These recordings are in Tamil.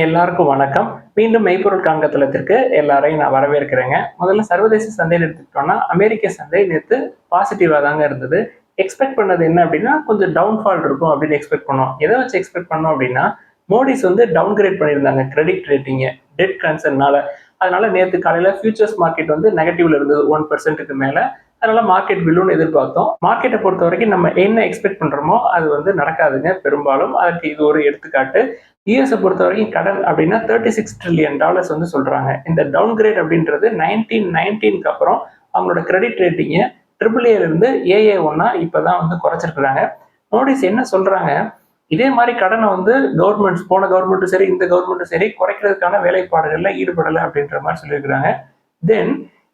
எல்லாருக்கும் வணக்கம். மீண்டும் மெய்ப்பொருள் காண்கத்தளத்திற்கு எல்லாரையும் நான் வரவேற்கிறேங்க. முதல்ல சர்வதேச சந்தைன்னு எடுத்துக்கிட்டோம்னா, அமெரிக்க சந்தை நேத்து பாசிட்டிவா தாங்க இருந்தது. எக்ஸ்பெக்ட் பண்ணது என்ன அப்படின்னா, கொஞ்சம் டவுன்ஃபால் இருக்கும் அப்படின்னு எக்ஸ்பெக்ட் பண்ணோம். எத வச்சு எக்ஸ்பெக்ட் பண்ணோம் அப்படின்னா, மோடிஸ் வந்து டவுன்கிரேட் பண்ணியிருந்தாங்க கிரெடிட் ரேட்டிங்க, டெட் கன்சர்னால. அதனால நேத்து காலையில ஃபியூச்சர்ஸ் மார்க்கெட் வந்து நெகட்டிவ்ல இருந்தது 1%க்கு மேல. அதனால மார்க்கெட் விழுன்னு எதிர்பார்த்தோம். மார்க்கெட்டை பொறுத்த வரைக்கும் நம்ம என்ன எக்ஸ்பெக்ட் பண்றோமோ அது வந்து நடக்காதுங்க பெரும்பாலும். அதற்கு இது ஒரு எடுத்துக்காட்டு. யூஎஸை பொறுத்த வரைக்கும் கடன் அப்படின்னா $36 ட்ரில்லியன் வந்து சொல்றாங்க. இந்த டவுன்கிரேட் அப்படின்றது 1919க்கு அப்புறம் அவங்களோட கிரெடிட் ரேட்டிங்கை AAA இருந்து AA1 இப்பதான் வந்து குறைச்சிருக்கிறாங்க. மோடிஸ் என்ன சொல்றாங்க, இதே மாதிரி கடனை வந்து கவர்மெண்ட்ஸ் போன கவர்மெண்ட்டும் சரி இந்த கவர்மெண்ட்டும் சரி குறைக்கிறதுக்கான வேலைப்பாடுகள்ல ஈடுபடலை அப்படின்ற மாதிரி சொல்லியிருக்கிறாங்க. தென்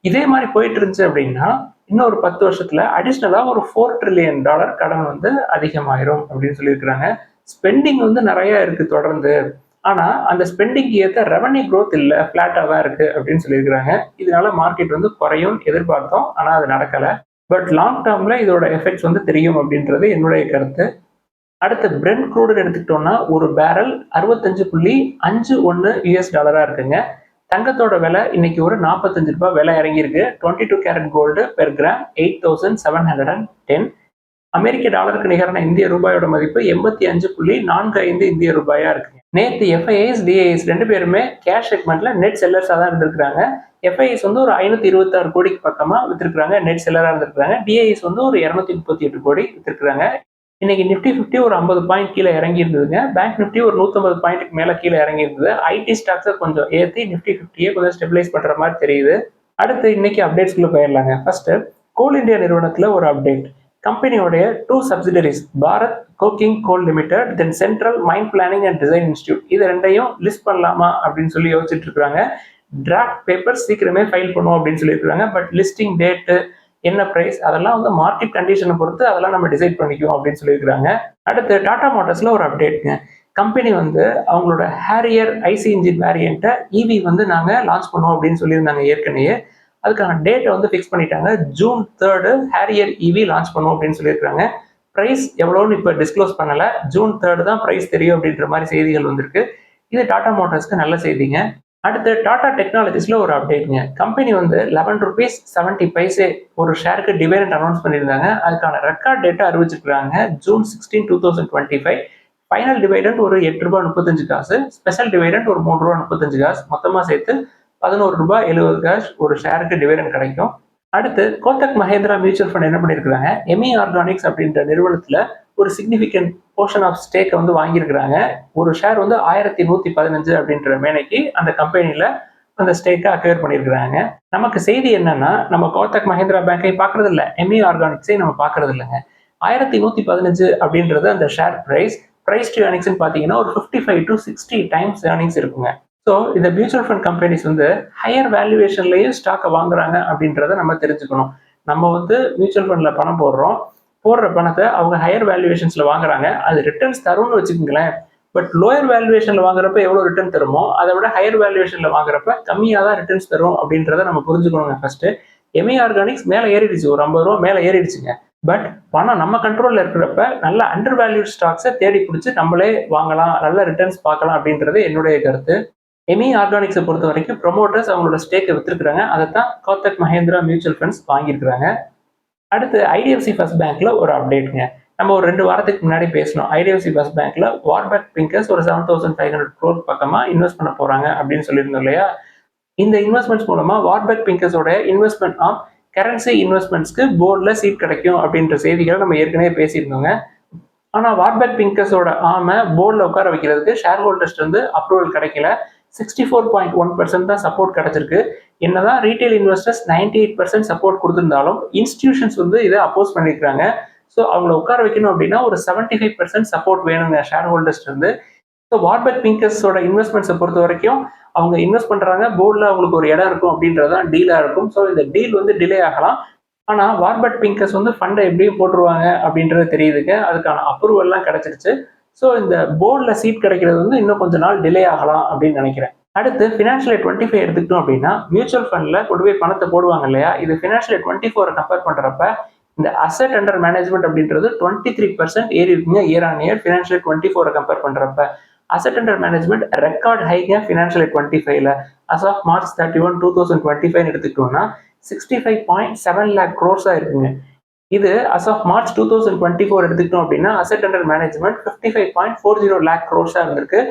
இதே மாதிரி போயிட்டு இருந்துச்சு அப்படின்னா இன்னொரு 10 வருஷத்துல அடிஷ்னலா ஒரு $4 ட்ரில்லியன் கடன் வந்து அதிகமாயிரும் அப்படின்னு சொல்லியிருக்கிறாங்க. ஸ்பெண்டிங் வந்து நிறைய இருக்கு தொடர்ந்து. ஆனா அந்த ஸ்பெண்டிங்க்கு ஏற்ற ரெவன்யூ growth இல்ல, பிளாட்டா தான் இருக்கு அப்படின்னு சொல்லியிருக்கிறாங்க. இதனால மார்க்கெட் வந்து குறையும் எதிர்பார்த்தோம், ஆனா அது நடக்கல. பட் லாங் டேர்ம்ல இதோட எஃபெக்ட்ஸ் வந்து தெரியும் அப்படின்றது என்னுடைய கருத்து. அடுத்து பிரெண்ட் க்ரூடு எடுத்துக்கிட்டோம்னா ஒரு பேரல் 65.51 US டாலரா இருக்குங்க. தங்கத்தோட விலை இன்னைக்கு ஒரு $45 விலை இறங்கியிருக்கு. 22 கேரட் கோல்டு பெர் கிராம் 8710. அமெரிக்க டாலருக்கு நிகரான இந்திய ரூபாயோட மதிப்பு 85.45 இந்திய ரூபாயா இருக்குங்க. நேத்து எஃப்ஐஐஸ் டிஐஎஸ் ரெண்டு பேருமே கேஷ் செக்மெண்ட்ல நெட் செல்லர்ஸா தான் இருந்திருக்காங்க. எஃப்ஐஎஸ் வந்து ஒரு 526 கோடிக்கு பக்கமா வித்திருக்காங்க, நெட் செல்லரா இருந்திருக்காங்க. டிஐஎஸ் வந்து ஒரு 238 கோடி வித்திருக்காங்க. இன்னைக்கு நிப்டி 50 ஒரு 50 பாயிண்ட் கீழே இறங்கி இருந்ததுங்க. பேங்க் நிப்டி ஒரு 150 பாயிண்ட்டுக்கு மேல கீழே இறங்கி இருந்தது. ஐடி ஸ்டாக்ஸை கொஞ்சம் ஏற்றி நிப்டி 50 கொஞ்சம் ஸ்டெபிலைஸ் பண்ற மாதிரி தெரியுது. அடுத்து இன்னைக்கு அப்டேட்ஸ்குள்ள போயிடலாங்க. ஃபர்ஸ்ட் கோல் இந்தியா நிறுவனத்துல ஒரு அப்டேட். கம்பெனியோடைய 2 subsidiaries Bharat coking coal limited, then central mine planning and design institute, இது ரெண்டையும் லிஸ்ட் பண்ணலாமா அப்படின்னு சொல்லி யோசிச்சுட்டு இருக்காங்க. டிராஃப்ட் பேப்பர் சீக்கிரமே ஃபைல் பண்ணுவோம் அப்படின்னு சொல்லியிருக்காங்க. பட் லிஸ்டிங் டேட்டு என்ன பிரைஸ் அதெல்லாம் வந்து மார்க்கெட் கண்டிஷனை பொறுத்து அதெல்லாம் நம்ம டிசைட் பண்ணிக்குவோம் அப்படின்னு சொல்லியிருக்காங்க. அடுத்து டாடா மோட்டார்ஸ்ல ஒரு அப்டேட்டுங்க. கம்பெனி வந்து அவங்களோட ஹேரியர் ஐசி இன்ஜின் வேரியண்ட்டை இவி வந்து நாங்கள் லான்ச் பண்ணுவோம் அப்படின்னு சொல்லியிருந்தாங்க ஏற்கனவே. அதுக்கான டேட்டை வந்து ஃபிக்ஸ் பண்ணிட்டாங்க. ஜூன் 3 ஹேரியர் இவி லான்ச் பண்ணுவோம் அப்படின்னு சொல்லியிருக்காங்க. ப்ரைஸ் எவ்வளோன்னு இப்போ டிஸ்க்ளோஸ் பண்ணலை. ஜூன் 3 தான் ப்ரைஸ் தெரியும் அப்படின்ற மாதிரி செய்திகள் வந்திருக்கு. இது டாடா மோட்டார்ஸ்க்கு நல்ல செய்திங்க. அடுத்து டாடா டெக்னாலஜிஸ்ல ஒரு அப்டேட்ங்க. கம்பெனி வந்து ₹11.70 ஒரு ஷேருக்கு டிவிடெண்ட் அனௌன்ஸ் பண்ணியிருந்தாங்க. அதுக்கான ரெக்கார்ட் டேட்டா அறிவிச்சிருக்காங்க ஜூன் 16, 2025. ஃபைனல் டிவிடெண்ட் ஒரு ₹8.35, ஸ்பெஷல் டிவிடெண்ட் ஒரு ₹3.35, மொத்தமாக சேர்த்து ₹11.70 ஒரு ஷேருக்கு டிவிடெண்ட் கிடைக்கும். அடுத்து கோத்தக் மஹேந்திரா மியூச்சுவல் ஃபண்ட் என்ன பண்ணியிருக்காங்க, எமி ஆர்கானிக்ஸ் அப்படின்ற நிறுவனத்துல ஒரு சிக்னிஃபிகண்ட் போர்ஷன் ஆஃப் ஸ்டேக்கை வந்து வாங்கியிருக்கிறாங்க. ஒரு ஷேர் வந்து 1115 அப்படின்ற மேனைக்கு அந்த கம்பெனியில அந்த ஸ்டேக்கை அக்வயர் பண்ணியிருக்கிறாங்க. நமக்கு செய்தி என்னன்னா, நம்ம கோத்தக் மஹேந்திரா பேங்கை பார்க்கறது இல்லை, எமி ஆர்கானிக்ஸை நம்ம பார்க்கறது இல்லைங்க. 1115 அப்படின்றது அந்த ஷேர் பிரைஸ் டு ஏர்னிங்ஸ்ன்னு பார்த்தீங்கன்னா ஒரு 55 to 60 டைம்ஸ் ஏர்னிங்ஸ் இருக்குங்க. ஸோ இந்த மியூச்சுவல் ஃபண்ட் கம்பெனிஸ் வந்து ஹையர் வேல்யூவேஷன்லேயும் ஸ்டாக்கை வாங்குறாங்க அப்படின்றத நம்ம தெரிஞ்சுக்கணும். நம்ம வந்து மியூச்சுவல் ஃபண்டில் பணம் போடுற பணத்தை அவங்க ஹையர் வேல்யூவேஷன்ஸில் வாங்குறாங்க. அது ரிட்டர்ன்ஸ் தரும்னு வச்சுக்கோங்களேன். பட் லோயர் வேல்யூவேஷனில் வாங்குறப்ப எவ்வளோ ரிட்டர்ன் தருமோ அதை விட ஹையர் வேல்யூவேஷனில் வாங்குறப்ப கம்மியாக தான் ரிட்டர்ன்ஸ் தரும் அப்படின்றத நம்ம புரிஞ்சுக்கணுங்க. ஃபர்ஸ்ட் எமி ஆர்கானிக்ஸ் மேலே ஏறிடுச்சு, ஒரு ₹50 மேலே ஏறிடுச்சுங்க. பட் பணம் நம்ம கண்ட்ரோலில் இருக்கிறப்ப நல்ல அண்டர் வேல்யூட் ஸ்டாக்ஸை தேடி பிடிச்சி நம்மளே வாங்கலாம், நல்ல ரிட்டர்ன்ஸ் பார்க்கலாம் அப்படின்றது என்னுடைய கருத்து. எமி ஆர்கானிக்ஸை பொறுத்த வரைக்கும் ப்ரொமோட்டர்ஸ் அவங்களோட ஸ்டேக்கை வித்துருக்காங்க. அதை தான் கோத்தக் மஹேந்திரா மியூச்சுவல் ஃபண்ட்ஸ் வாங்கியிருக்கிறாங்க. அடுத்து ஐடிஎஃப்சி ஃபர்ஸ்ட் பேங்க்ல ஒரு அப்டேட்டுங்க. நம்ம ஒரு 2 வாரத்துக்கு முன்னாடி பேசணும். ஐடிஎஃப்சி ஃபர்ஸ்ட் பேங்க்ல வார்பேக் பிங்கர்ஸ் ஒரு 7,500 crore பக்கமா இன்வெஸ்ட் பண்ண போறாங்க அப்படின்னு சொல்லியிருந்தோம் இல்லையா. இந்த இன்வெஸ்ட்மெண்ட்ஸ் மூலமா வார்பேக் பிங்கர்ஸோட இன்வெஸ்ட்மெண்ட் ஆஃப் கரன்சி இன்வெஸ்ட்மெண்ட்ஸ்க்கு போர்டில் சீட் கிடைக்கும் அப்படின்ற செய்திகளை நம்ம ஏற்கனவே பேசியிருந்தோங்க. ஆனால் வார்பேக் பிங்கர்ஸோட போர்டில் உட்கார வைக்கிறதுக்கு ஷேர் ஹோல்டர்ஸ் வந்து அப்ரூவல் கிடைக்கல. 64.1% தான் சப்போர்ட் கிடைச்சிருக்கு. என்னதான் ரீட்டைல் இன்வெஸ்டர்ஸ் 98% சப்போர்ட் கொடுத்திருந்தாலும் இன்ஸ்டிடியூஷன்ஸ் வந்து இதை அப்போஸ் பண்ணியிருக்காங்க. ஸோ அவங்கள உட்கார வைக்கணும் அப்படின்னா ஒரு 75% சப்போர்ட் வேணுங்க ஷேர் ஹோல்டர்ஸ் இருந்து. ஸோ வார்பேக் பிங்கர்ஸோட இன்வெஸ்ட்மெண்ட்ஸை பொறுத்த வரைக்கும் அவங்க இன்வெஸ்ட் பண்றாங்க, போர்டில் அவங்களுக்கு ஒரு இடம் இருக்கும் அப்படின்றதான் டீலாக இருக்கும். ஸோ இந்த டீல் வந்து டிலே ஆகலாம். ஆனால் வார்பேக் பிங்கர்ஸ் வந்து ஃபண்டை எப்படியும் போட்டுருவாங்க அப்படின்றது தெரியுதுங்க. அதுக்கான அப்ரூவல்லாம் கிடைச்சிருச்சு. ஸோ இந்த போர்டில் சீட் கிடைக்கிறது வந்து இன்னும் கொஞ்ச நாள் டிலே ஆகலாம் அப்படின்னு நினைக்கிறேன். அடுத்து ஃபினான்ஷியல் இயர் 25 எடுத்துக்கிட்டோம் அப்படின்னா மியூச்சுவல் ஃபண்டில் கொண்டு போய் பணத்தை போடுவாங்க இல்லையா. இது ஃபினான்ஷியல் இயர் 24 கம்பேர் பண்ணுறப்ப இந்த அசெட் அண்டர் மேனேஜ்மெண்ட் அப்படின்றது 23% ஏறி இருக்குங்க year on year financial year 24 compare பண்ணுறப்ப. அசெட் அண்டர் மேனேஜ்மெண்ட் ரெக்கார்ட் ஹைங்க ஃபினான்ஷியல் 25ல as of March 31, 2025 எடுத்துக்கிட்டோம்னா 65.7 lakh crores இருக்குங்க. இது as of March 2024 எடுத்துக்கிட்டோம் அப்படின்னா asset under management 55.40 lakh crores இருந்திருக்கு.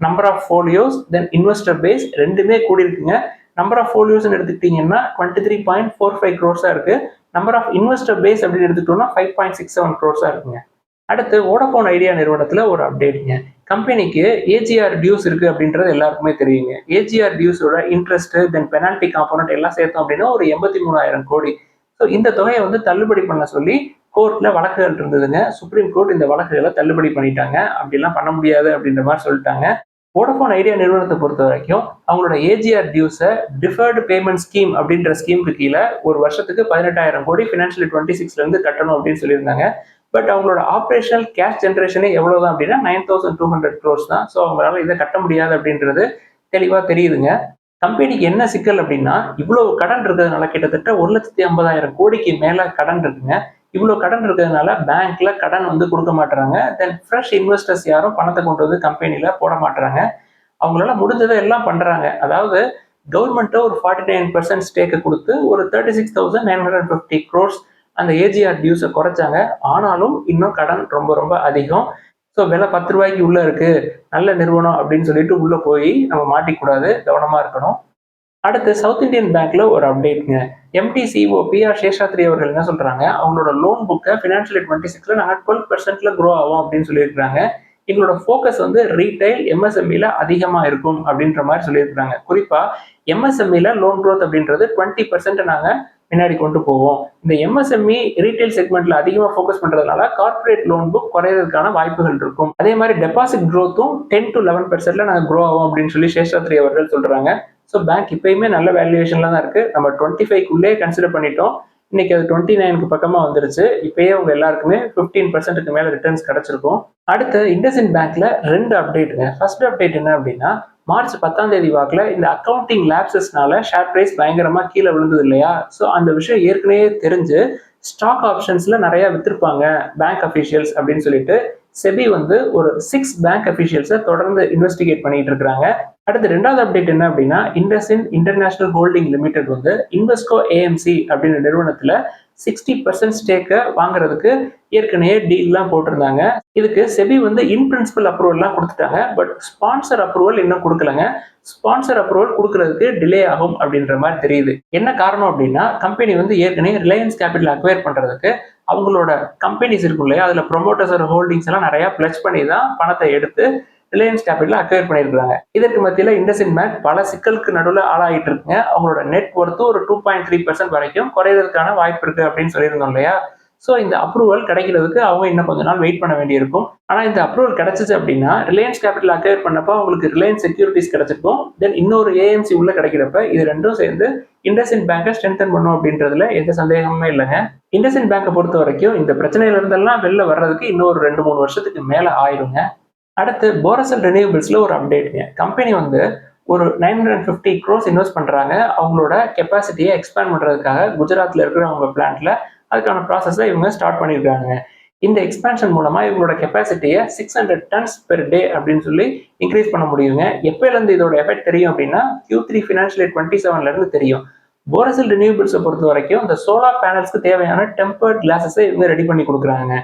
Number of folios then investor base ரெண்டுமே கூடி இருக்குங்க. நம்பர் ஆஃப் ஃபோலியோஸ் எடுத்துக்கிட்டீங்கன்னா 23.45 crores இருக்கு. நம்பர் ஆஃப் இன்வெஸ்டர் பேஸ் அப்படின்னு எடுத்துக்கிட்டோம்னா 5.67 crores இருக்குங்க. அடுத்து வோடஃபோன் ஐடியா நிறுவனத்துல ஒரு அப்டேட்டுங்க. கம்பெனிக்கு ஏஜிஆர் டியூஸ் இருக்கு அப்படின்றது எல்லாருக்குமே தெரியுங்க. ஏஜிஆர் டியூஸோட இன்ட்ரெஸ்ட் தென் பெனால்டி காம்போனன்ட் எல்லாம் சேர்த்தோம் அப்படின்னா ஒரு 83,000 கோடி. ஸோ இந்த தொகையை வந்து தள்ளுபடி பண்ண சொல்லி கோர்ட்ல வழக்குகள் இருந்ததுங்க. சுப்ரீம் கோர்ட் இந்த வழக்குகளை தள்ளுபடி பண்ணிட்டாங்க. அப்படிலாம் பண்ண முடியாது அப்படின்ற மாதிரி சொல்லிட்டாங்க. வோடஃபோன் ஐடியா நிறுவனத்தை பொறுத்த வரைக்கும் அவங்களோட ஏஜிஆர் டியூஸை டிஃபர்டு பேமெண்ட் ஸ்கீம் அப்படின்ற ஸ்கீமுக்கு கீழே ஒரு வருஷத்துக்கு 18,000 கோடி ஃபினான்ஷியல் 26ல இருந்து கட்டணும் அப்படின்னு சொல்லியிருந்தாங்க. பட் அவங்களோட ஆப்ரேஷனல் கேஷ் ஜென்ரேஷனே எவ்வளவுதான் அப்படின்னா 9,200 crores தான். ஸோ அவங்களால இதை கட்ட முடியாது அப்படின்றது தெளிவா தெரியுதுங்க. கம்பெனிக்கு என்ன சிக்கல் அப்படின்னா இவ்வளவு கடன் இருக்கிறதுனால கிட்டத்தட்ட 1,50,000 கோடிக்கு மேல கடன் இருக்குங்க. இவ்வளவு கடன் இருக்கிறதுனால பேங்க்ல கடன் வந்து கொடுக்க மாட்டாங்க. தென் ஃப்ரெஷ் இன்வெஸ்டர்ஸ் யாரும் பணத்தை கொண்டு வந்து கம்பெனில போட மாட்டாங்க. அவங்களால முடிஞ்சதை எல்லாம் பண்றாங்க. அதாவது கவர்மெண்ட் ஒரு 49% ஸ்டேக்கை கொடுத்து ஒரு 36,950 crores அந்த ஏஜிஆர் டியூஸை குறைச்சாங்க. ஆனாலும் இன்னும் கடன் ரொம்ப ரொம்ப அதிகம். ஸோ விலை 10 ரூபாய்க்கு உள்ள இருக்கு, நல்ல நிறுவனம் அப்படின்னு சொல்லிட்டு உள்ள போய் நம்ம மாட்டிக்கூடாது, கவனமா இருக்கணும். அடுத்து சவுத் இந்தியன் பேங்க்ல ஒரு அப்டேட்ங்க. எம்டி சிஓ PR சேஷாத்ரி அவர்கள் என்ன சொல்றாங்க, அவங்களோட லோன் புக்கை ஃபினான்ஷியல் 26ல நாங்கள் 12%ல க்ரோ ஆகும் அப்படின்னு சொல்லியிருக்காங்க. எங்களோட ஃபோக்கஸ் வந்து ரீட்டைல் எம்எஸ்எம்இல அதிகமா இருக்கும் அப்படின்ற மாதிரி சொல்லியிருக்காங்க. குறிப்பா எம்எஸ்எம்இல லோன் க்ரோத் அப்படின்றது 20% நாங்க பின்னாடி கொண்டு போவோம். இந்த எம்எஸ்எம்இ ரீட்டைல் செக்மெண்ட்ல அதிகமா ஃபோக்கஸ் பண்றதுனால கார்பரேட் லோன் புக் குறையறதுக்கான வாய்ப்புகள் இருக்கும். அதே மாதிரி டெபாசிட் க்ரோத்தும் 10 to 11%ல நாங்கள் க்ரோ ஆகும் அப்படின்னு சொல்லி சேஷாத்ரி அவர்கள் சொல்றாங்க. ஸோ பேங்க் இப்பயுமே நல்ல வேல்யூவேஷன்ல தான் இருக்கு. நம்ம 25க்குள்ளே கன்சிடர் பண்ணிட்டோம். இன்னைக்கு அது 29க்கு பக்கமா வந்துருச்சு. இப்பயே உங்க எல்லாருக்குமே 15%க்கு மேல ரிட்டர்ன்ஸ் கிடைச்சிருக்கும். அடுத்து இண்டஸ்இண்ட் பேங்க்ல 2 அப்டேட்டுங்க. ஃபர்ஸ்ட் அப்டேட் என்ன அப்படின்னா மார்ச் 10ஆம் தேதி வாக்குல இந்த அக்கௌண்டிங் லேப்சஸ்னால ஷேர் பிரைஸ் பயங்கரமா கீழே விழுந்தது இல்லையா? ஸோ அந்த விஷயம் ஏற்கனவே தெரிஞ்சு ஸ்டாக் ஆப்ஷன்ஸ்ல நிறைய வித்திருப்பாங்க பேங்க் அஃபீஷியல்ஸ் அப்படின்னு சொல்லிட்டு செபி வந்து ஒரு 6 பேங்க் அஃபீஷியல்ஸை தொடர்ந்து இன்வெஸ்டிகேட் பண்ணிட்டு இருக்காங்க. அடுத்து 2வது அப்டேட் என்ன அப்படின்னா இண்டஸ்இண்ட் இன்டர்நேஷனல் ஹோல்டிங் லிமிடெட் வந்து இன்வெஸ்கோ ஏஎம்சி அப்படின்ற நிறுவனத்துல 60% ஸ்டேக்கை வாங்குறதுக்கு ஏற்கனவே டீல்லாம் போட்டிருந்தாங்க. இதுக்கு செபி வந்து இன் பிரின்சிபல் அப்ரூவல்லாம் கொடுத்துட்டாங்க. பட் ஸ்பான்சர் அப்ரூவல் இன்னும் கொடுக்கலங்க. ஸ்பான்சர் அப்ரூவல் கொடுக்கறதுக்கு டிலே ஆகும் அப்படின்ற மாதிரி தெரியுது. என்ன காரணம் அப்படின்னா கம்பெனி வந்து ஏற்கனவே ரிலையன்ஸ் கேபிட்டல் அக்வயர் பண்றதுக்கு அவங்களோட கம்பெனிஸ் இருக்கும் இல்லையா, அதுல ப்ரொமோட்டர்ஸ் ஹோல்டிங்ஸ் எல்லாம் நிறைய பிளட்ஜ் பண்ணி தான் பணத்தை எடுத்து ரிலையன்ஸ் கேபிட்டல் அக்வயர் பண்ணியிருக்காங்க. இதற்கு மத்தியில் இண்டஸ்இண்ட் பேங்க் பல சிக்கலுக்கு நடுவில் ஆளாயிட்டு இருக்குங்க. அவங்களோட நெட் ஒர்த்து ஒரு 2.3% வரைக்கும் குறையறதுக்கான வாய்ப்பு இருக்கு அப்படின்னு சொல்லியிருந்தோம் இல்லையா? ஸோ இந்த அப்ரூவல் கிடைக்கிறதுக்கு அவங்க இன்னும் கொஞ்ச நாள் வெயிட் பண்ண வேண்டியிருக்கும். ஆனால் இந்த அப்ரூவல் கிடைச்சிச்சு அப்படின்னா ரிலையன்ஸ் கேபிட்டல் அக்வயர் பண்ணப்போ அவங்களுக்கு ரிலையன்ஸ் செக்யூரிட்டிஸ் கிடைச்சிருக்கும். தென் இன்னொரு ஏஎம்சி உள்ள கிடைக்கிறப்ப இது ரெண்டும் சேர்ந்து இண்டஸ்இண்ட் பேங்கை ஸ்ட்ரென்தன் பண்ணும் அப்படின்றதுல எந்த சந்தேகமே இல்லைங்க. இண்டஸ்இண்ட் பேங்கை பொறுத்த வரைக்கும் இந்த பிரச்சனையில இருந்தெல்லாம் வெளில வர்றதுக்கு இன்னொரு 2-3 வருஷத்துக்கு மேல ஆயிருங்க. அடுத்து போரசல் ரெனியூபிள்ஸ்ல ஒரு அப்டேட்டுங்க. கம்பெனி வந்து ஒரு 950 crores இன்வெஸ்ட் பண்றாங்க அவங்களோட கெப்பாசிட்டியை எக்ஸ்பேண்ட் பண்றதுக்காக குஜராத்ல இருக்கிற அவங்க பிளான்ட்ல. அதுக்கான ப்ராசஸை இவங்க ஸ்டார்ட் பண்ணியிருக்காங்க. இந்த எக்ஸ்பேன்ஷன் மூலமா இவங்களோட கெப்பாசிட்டியை 600 tons per day அப்படின்னு சொல்லி இன்க்ரீஸ் பண்ண முடியுங்க. எப்பயிலேருந்து இதோட எஃபெக்ட் தெரியும் அப்படின்னா Q3 ஃபினான்ஷியல் 27ல இருந்து தெரியும். போரசல் ரெனியூபிள்ஸை பொறுத்த வரைக்கும் இந்த சோலார் பேனல்ஸ்க்கு தேவையான டெம்பர்ட் கிளாஸஸை இவங்க ரெடி பண்ணி கொடுக்குறாங்க.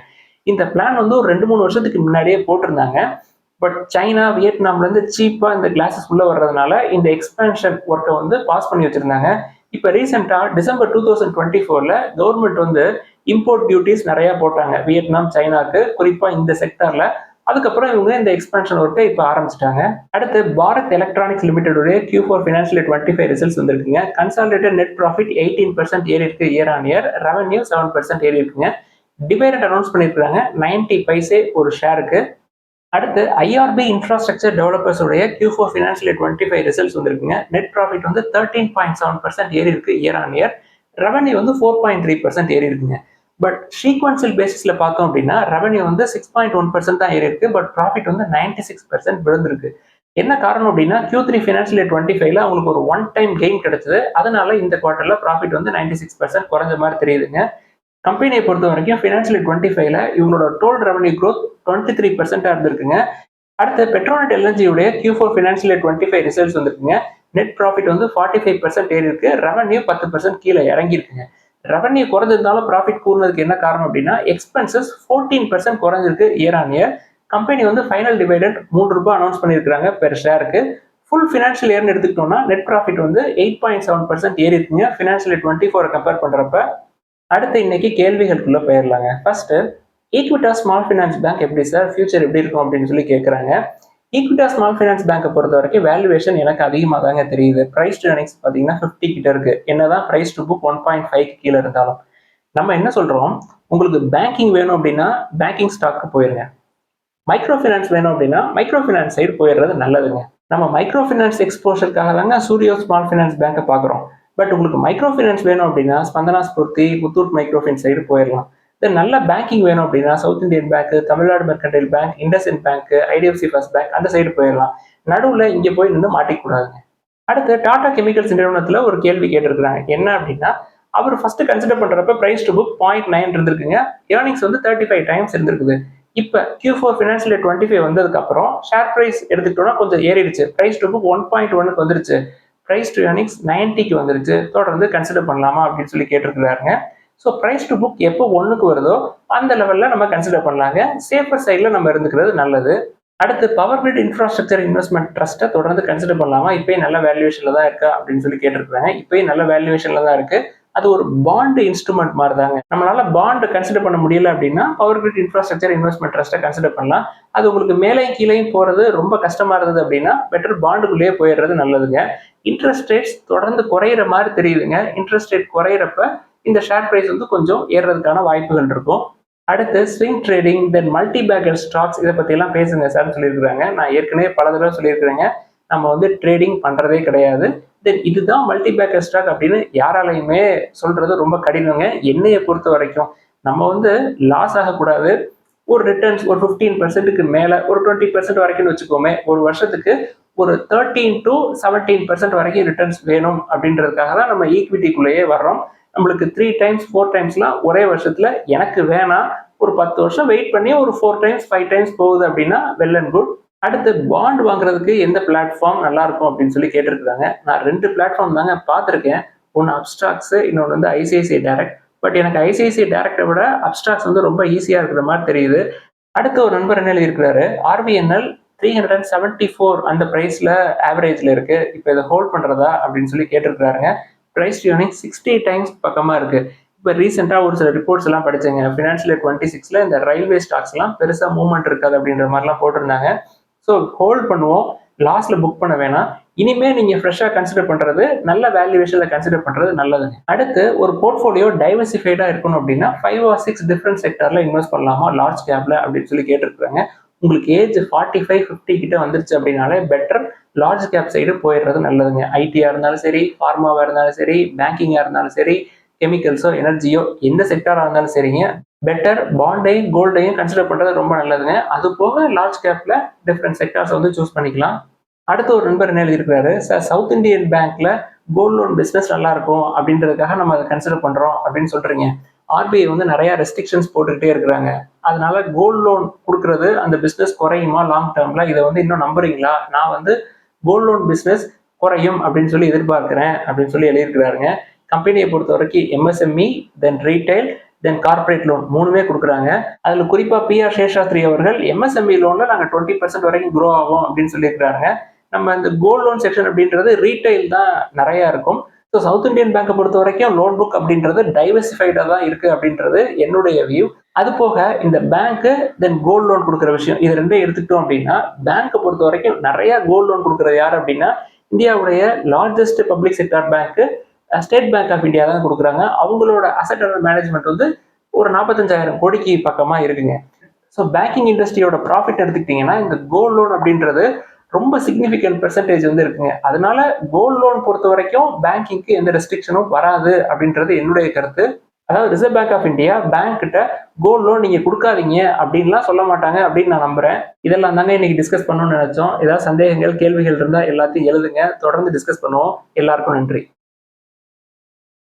இந்த பிளான் வந்து ஒரு 2-3 வருஷத்துக்கு முன்னாடியே போட்டிருந்தாங்க. பட் சைனா வியட்நாம்ல இருந்து சீப்பா இந்த கிளாஸஸ் உள்ள வர்றதுனால இந்த எக்ஸ்பேன்ஷன் ஒர்க்கை வந்து பாஸ் பண்ணி வச்சிருந்தாங்க. இப்போ ரீசெண்டா டிசம்பர் 2024ல கவர்மெண்ட் வந்து இம்போர்ட் டியூட்டிஸ் நிறைய போட்டாங்க வியட்நாம் சைனாக்கு, குறிப்பா இந்த செக்டர்ல. அதுக்கப்புறம் இவங்க இந்த எக்ஸ்பேன்ஷன் ஒர்க்கை இப்போ ஆரம்பிச்சிட்டாங்க. அடுத்து பாரத் எலக்ட்ரானிக்ஸ் லிமிடெடோட Q4 ஃபினான்ஷியல் 25 ரிசல்ட்ஸ் வந்திருக்குங்க. கன்சாலிடேட்டட் நெட் ப்ராஃபிட் 18% ஏறி இருக்கு இயர் ஆன் இயர். ரெவன்யூ 7% ஏறி இருக்குங்க. டிவைடட் அனௌன்ஸ் பண்ணியிருக்காங்க 90 பைசே ஒரு ஷேருக்கு. அடுத்து ஐஆர்பி இன்ஃப்ராஸ்ட்ரக்சர் டெவலப்பர்ஸ் உடைய Q4 ஃபினான்ஷியல் 25 ரிசல்ட்ஸ் வந்திருக்குங்க. நெட் ப்ராஃபிட் வந்து 13.7% ஏறி இருக்கு இயர் ஆன் இயர். ரெவன்யூ வந்து 4.3% ஏறி இருக்குங்க. பட் சீக்வன்சியல் பேசிஸ்ல பார்த்தோம் அப்படின்னா ரெவன்யூ வந்து 6.1% தான் ஏறி இருக்கு. பட் ப்ராஃபிட் வந்து 96% விழுந்திருக்கு. என்ன காரணம் அப்படின்னா Q3 ஃபினான்ஷியல் 25ல அவங்களுக்கு ஒரு ஒன் டைம் கெயின் கிடைச்சது. அதனால இந்த குவார்டர்ல ப்ராஃபிட் வந்து 96% குறைஞ்ச மாதிரி தெரியுதுங்க. கம்பெனியை பொறுத்த வரைக்கும் ஃபினான்ஷியல் 25ல இவங்களோட டோட்டல் ரெவன்யூ க்ரோத் 23% இருந்திருக்குங்க. அடுத்து பெட்ரோநெட் எல்என்ஜியுடைய Q4 ஃபினான்ஷியல் இயர் 25 ரிசல்ட்ஸ் வந்துருக்குங்க. நெட் ப்ராஃபிட் வந்து 45% ஏறி இருக்கு. ரெவன்யூ 10% கீழே இறங்கி இருக்குங்க. ரெவன்யூ குறைஞ்சிருந்தாலும் ப்ராஃபிட் கூடுனதுக்கு என்ன காரணம் அப்படின்னா எக்ஸ்பென்சஸ் 14% குறைஞ்சிருக்கு இயர் ஆன் இயர். கம்பெனி வந்து ஃபைனல் டிவைடெண்ட் ₹3 அனௌன்ஸ் பண்ணியிருக்காங்க பெர் ஷேருக்கு. ஃபுல் ஃபினான்ஷியல் இயர்னு எடுத்துக்கிட்டோம்னா நெட் ப்ராஃபிட் வந்து 8.7% ஏறி இருக்குங்க ஃபினான்ஷியல் இயர் 24 கம்பேர் பண்றப்ப. அடுத்து இன்னைக்கு கேள்விகளுக்குள்ள போயிடலாங்க. First, Equitas small finance bank எப்படி சார் ஃபியூச்சர் எப்படி இருக்கும் அப்படின்னு சொல்லி கேட்குறாங்க. ஈக்விட்டாஸ் ஸ்மால் ஃபைனான்ஸ் பேங்கை பொறுத்த வரைக்கும் வேல்யூவேஷன் எனக்கு அதிகமாக தாங்க தெரியுது. பிரைஸ் டு earnings பார்த்தீங்கன்னா 50 கிட்ட இருக்கு. என்னதான் பிரைஸ் டு புக் 1.5 கீழே இருந்தாலும் நம்ம என்ன சொல்றோம், உங்களுக்கு பேங்கிங் வேணும் அப்படின்னா பேங்கிங் ஸ்டாக்கு போயிருங்க. மைக்ரோ ஃபைனான்ஸ் வேணும் அப்படின்னா மைக்ரோ ஃபைனான்ஸ் சைடு போயிடுறது நல்லதுங்க. நம்ம மைக்ரோ ஃபைனான்ஸ் எக்ஸ்போஷருக்காக தாங்க சூரியோ ஸ்மால் ஃபைனான்ஸ் பேங்கை பார்க்குறோம். பட் உங்களுக்கு மைக்ரோ ஃபைனான்ஸ் வேணும் அப்படின்னா Spandana Sphoorty, Muthoot micro finance side போயிடலாம். தென் நல்ல பேங்கிங் வேணும் அப்படின்னா south Indian bank, Tamil Nadu mercantile bank, IndusInd bank, IDFC first bank அந்த சைடு போயிடலாம். நடுவில் இங்கே போய் நின்று மாட்டிக்கூடாதுங்க. அடுத்து டாடா கெமிக்கல்ஸ் நிறுவனத்தில் ஒரு கேள்வி கேட்டிருக்கிறாங்க. என்ன அப்படின்னா அவர் ஃபர்ஸ்ட் கன்சிடர் பண்றப்ப பிரைஸ் டு புக் 0.9 இருந்திருக்குங்க. ஏர்னிங்ஸ் வந்து 35 டைம்ஸ் இருந்திருக்குது. இப்போ Q4 ஃபினான்ஷியல் இயர் 25 வந்ததுக்கு அப்புறம் ஷேர் பிரைஸ் எடுத்துக்கிட்டோம்னா கொஞ்சம் ஏறிடுச்சு. பிரைஸ் டு புக் 1.1க்கு வந்துருச்சு. பிரைஸ் டு earnings 90க்கு வந்துருச்சு. தொடர்ந்து கன்சிடர் பண்ணலாமா அப்படின்னு சொல்லி கேட்டிருக்கிறாருங்க. ஸோ பிரைஸ் டு புக் எப்போ 1க்கு வருதோ அந்த லெவலில் நம்ம கன்சிடர் பண்ணலாங்க. சேஃபர் சைடில் நம்ம இருந்துக்கிறது நல்லது. அடுத்து பவர் கிரிட் இன்ஃப்ராஸ்ட்ரக்சர் இன்வெஸ்ட்மெண்ட் ட்ரஸ்ட்டை தொடர்ந்து கன்சிடர் பண்ணலாமா, இப்போயே நல்ல வேல்யூவேஷனில் தான் இருக்கா அப்படின்னு சொல்லி கேட்டிருக்காங்க. இப்போயே நல்ல வேல்யூவேஷனில் தான் இருக்கு. அது ஒரு பாண்டு இன்ஸ்ட்ருமெண்ட் மாதிரி தாங்க. நம்மளால பாண்டு கன்சிடர் பண்ண முடியல அப்படின்னா பவர் கிரிட் இன்ஃப்ராஸ்ட்ரக்சர் இன்வெஸ்ட்மெண்ட் ட்ரஸ்ட்டை கன்சிடர் பண்ணலாம். அது உங்களுக்கு மேலையும் கீழையும் போறது ரொம்ப கஷ்டமா இருந்தது அப்படின்னா பெட்டர் பாண்டுக்குள்ளேயே போயிடுறது நல்லதுங்க. இன்ட்ரெஸ்ட் ரேட்ஸ் தொடர்ந்து குறையிற மாதிரி தெரியுதுங்க. இன்ட்ரெஸ்ட் ரேட் குறையிறப்ப இந்த ஷேர் பிரைஸ் வந்து கொஞ்சம் ஏறுறதுக்கான வாய்ப்புகள் இருக்கும். அடுத்து ஸ்விங் ட்ரேடிங், தென் மல்டி பேக்கர் ஸ்டாக்ஸ் இதை பத்தி எல்லாம் பேசுங்க சார்னு சொல்லியிருக்காங்க. நான் ஏற்கனவே பல தடவை சொல்லியிருக்கிறேங்க, நம்ம வந்து ட்ரேடிங் பண்றதே கிடையாது. தென் இதுதான் மல்டி பேக்கர் ஸ்டாக் அப்படின்னு யாராலையுமே சொல்றது ரொம்ப கடினங்க. என்னையை பொறுத்த வரைக்கும் நம்ம வந்து லாஸ் ஆகக்கூடாது. ஒரு ரிட்டர்ன்ஸ் ஒரு 15%க்கு மேல ஒரு 20% வரைக்கும் வச்சுக்கோமே, ஒரு வருஷத்துக்கு ஒரு 13 to 17% வரைக்கும் ரிட்டர்ன்ஸ் வேணும் அப்படின்றதுக்காக தான் நம்ம ஈக்விட்டிக்குள்ளேயே வர்றோம். நம்மளுக்கு 3 times 4 timesலாம் ஒரே வருஷத்துல எனக்கு வேணாம், ஒரு 10 வருஷம் வெயிட் பண்ணி ஒரு 4 times 5 times போகுது அப்படின்னா வெல் அண்ட் குட். அடுத்து பாண்ட் வாங்குறதுக்கு எந்த பிளாட்ஃபார்ம் நல்லா இருக்கும் அப்படின்னு சொல்லி கேட்டிருக்காங்க. நான் 2 பிளாட்ஃபார்ம் தாங்க பார்த்துருக்கேன். ஒன்று அப்ஸ்டாக்ஸ், இன்னொன்று வந்து ஐசிஐசிஐ டைரக்ட். பட் எனக்கு ஐசிஐசிஐ டைரக்டை விட அப்ஸ்டாக்ஸ் வந்து ரொம்ப ஈஸியாக இருக்கிற மாதிரி தெரியுது. அடுத்த ஒரு நண்பர் என்ன எழுதியிருக்கிறாரு, RVNL 374 அந்த பிரைஸ்ல ஆவரேஜ்ல இருக்கு, இப்போ இதை ஹோல்ட் பண்றதா அப்படின்னு சொல்லி கேட்டிருக்கிறாருங்க. பிரைஸ் டு earnings 60 டைம்ஸ் பக்கமா இருக்கு. இப்போ ரீசெண்டாக ஒரு சில ரிப்போர்ட்ஸ் எல்லாம் படிச்சேங்க. ஃபினான்ஷியல் இயர் 26ல இந்த ரயில்வே ஸ்டாக்ஸ் எல்லாம் பெருசா மூவ்மெண்ட் இருக்காது அப்படின்ற மாதிரிலாம் போட்டிருந்தாங்க. ஸோ ஹோல்ட் பண்ணுவோம், லாஸ்ட்ல புக் பண்ண வேணாம். இனிமே நீங்க ஃப்ரெஷ்ஷா கன்சிடர் பண்றது, நல்ல வேல்யூவேஷன்ல கன்சிடர் பண்றது நல்லதுங்க. அடுத்து ஒரு போர்ட்ஃபோலியோ டைவர்சிஃபைடா இருக்கணும் அப்படின்னா 5 or 6 டிஃப்ரெண்ட் செக்டர்ல இன்வெஸ்ட் பண்ணலாமா லார்ஜ் கேப்ல அப்படின்னு சொல்லி கேட்டிருக்காங்க. உங்களுக்கு ஏஜ் 45-50 கிட்ட வந்துருச்சு அப்படின்னாலே பெட்டர் லார்ஜ் கேப் சைடு போயிடுறது நல்லதுங்க. ஐடியா இருந்தாலும் சரி, ஃபார்மாவா இருந்தாலும் சரி, பேங்கிங்கா இருந்தாலும் சரி, கெமிக்கல்ஸோ எனர்ஜியோ எந்த செக்டரா இருந்தாலும் சரிங்க, பெட்டர் பாண்டையும் கோல்டையும் கன்சிடர் பண்றது ரொம்ப நல்லதுங்க. அது போக லார்ஜ் கேப்ல டிஃப்ரெண்ட் செக்டர்ஸ் வந்து சூஸ் பண்ணிக்கலாம். அடுத்த ஒரு நண்பர் என்ன எழுதியிருக்கிறாரு, சார் சவுத் இந்தியன் பேங்க்ல கோல்ட் லோன் பிசினஸ் நல்லா இருக்கும் அப்படின்றதுக்காக நம்ம அதை கன்சிடர் பண்றோம் அப்படின்னு சொல்றீங்க. RBI வந்து நிறைய ரெஸ்ட்ரிக்ஷன்ஸ் போட்டுக்கிட்டே இருக்கிறாங்க. அதனால கோல்ட் லோன் கொடுக்கறது அந்த பிசினஸ் குறையுமா லாங் டேர்ம்ல, இதை வந்து இன்னும் நம்புறீங்களா? நான் வந்து கோல்ட் லோன் பிசினஸ் குறையும் அப்படின்னு சொல்லி எதிர்பார்க்கிறேன் அப்படின்னு சொல்லி எழுதியிருக்கிறாருங்க. கம்பெனியை பொறுத்த வரைக்கும் MSME, தென் ரீட்டைல், தென் கார்பரேட் லோன் 3மே கொடுக்குறாங்க. அதுல குறிப்பா PR சேஷாத்ரி அவர்கள் MSME லோன்ல நாங்க 20% வரைக்கும் க்ரோ ஆகும் அப்படின்னு சொல்லியிருக்கிறாங்க. நம்ம இந்த கோல்ட் லோன் செக்ஷன் அப்படின்றது ரீட்டைல் தான் நிறைய இருக்கும். ஸோ சவுத் இந்தியன் பேங்கை பொறுத்த வரைக்கும் லோன் புக் அப்படின்றது டைவர்சிஃபைடா தான் இருக்கு அப்படின்றது என்னுடைய வியூ. அது போக இந்த பேங்க்கு தென் கோல்ட் லோன் கொடுக்குற விஷயம் இது ரெண்டும் எடுத்துக்கிட்டோம் அப்படின்னா, பேங்கை பொறுத்த வரைக்கும் நிறைய கோல்ட் லோன் கொடுக்குறது யார் அப்படின்னா இந்தியாவுடைய largest public sector bank State Bank of India தான் கொடுக்குறாங்க. அவங்களோட அசட் அண்டர் மேனேஜ்மெண்ட் வந்து ஒரு 45,000 கோடிக்கு பக்கமா இருக்குங்க. ஸோ பேங்கிங் இண்டஸ்ட்ரியோட ப்ராஃபிட் எடுத்துக்கிட்டீங்கன்னா இந்த கோல்ட் லோன் அப்படின்றது ரொம்ப சிக்னிஃபிகன்ட் பெர்சன்டேஜ் வந்து இருக்குங்க. அதனால கோல்ட் லோன் பொறுத்த வரைக்கும் பேங்கிங்க்கு எந்த ரெஸ்ட்ரிக்ஷனும் வராது அப்படின்றது என்னுடைய கருத்து. அதாவது Reserve Bank of India bank கிட்ட கோல்ட் லோன் நீங்க கொடுக்காதீங்க அப்படின்லாம் சொல்ல மாட்டாங்க அப்படின்னு நான் நம்புறேன். இதெல்லாம் தாங்க இன்னைக்கு டிஸ்கஸ் பண்ணணும்னு நினைச்சோம். ஏதாவது சந்தேகங்கள் கேள்விகள் இருந்தால் எல்லாத்தையும் எழுதுங்க, தொடர்ந்து டிஸ்கஸ் பண்ணுவோம். எல்லாருக்கும் நன்றி.